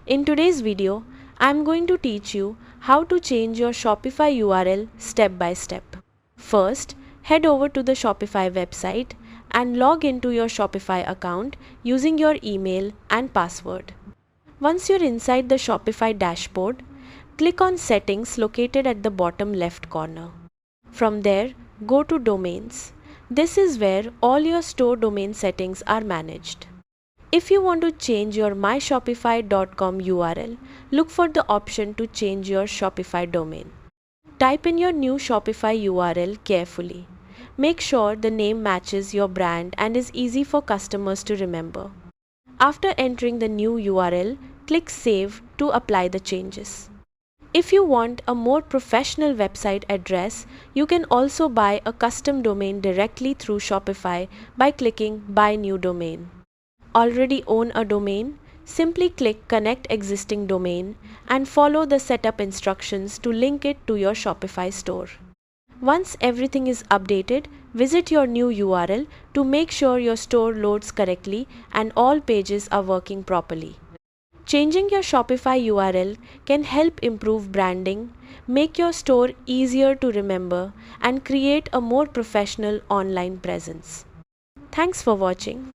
In today's video, I'm going to teach you how to change your Shopify URL step by step. First, head over to the Shopify website and log into your Shopify account using your email and password. Once you're inside the Shopify dashboard, click on Settings located at the bottom left corner. From there, go to Domains. This is where all your store domain settings are managed. If you want to change your myshopify.com URL, look for the option to change your Shopify domain. Type in your new Shopify URL carefully. Make sure the name matches your brand and is easy for customers to remember. After entering the new URL, click Save to apply the changes. If you want a more professional website address, you can also buy a custom domain directly through Shopify by clicking Buy New Domain. Already own a domain? Simply click Connect Existing Domain and follow the setup instructions to link it to your Shopify store. Once everything is updated, visit your new URL to make sure your store loads correctly and all pages are working properly. Changing your Shopify URL can help improve branding, make your store easier to remember, and create a more professional online presence. Thanks for watching.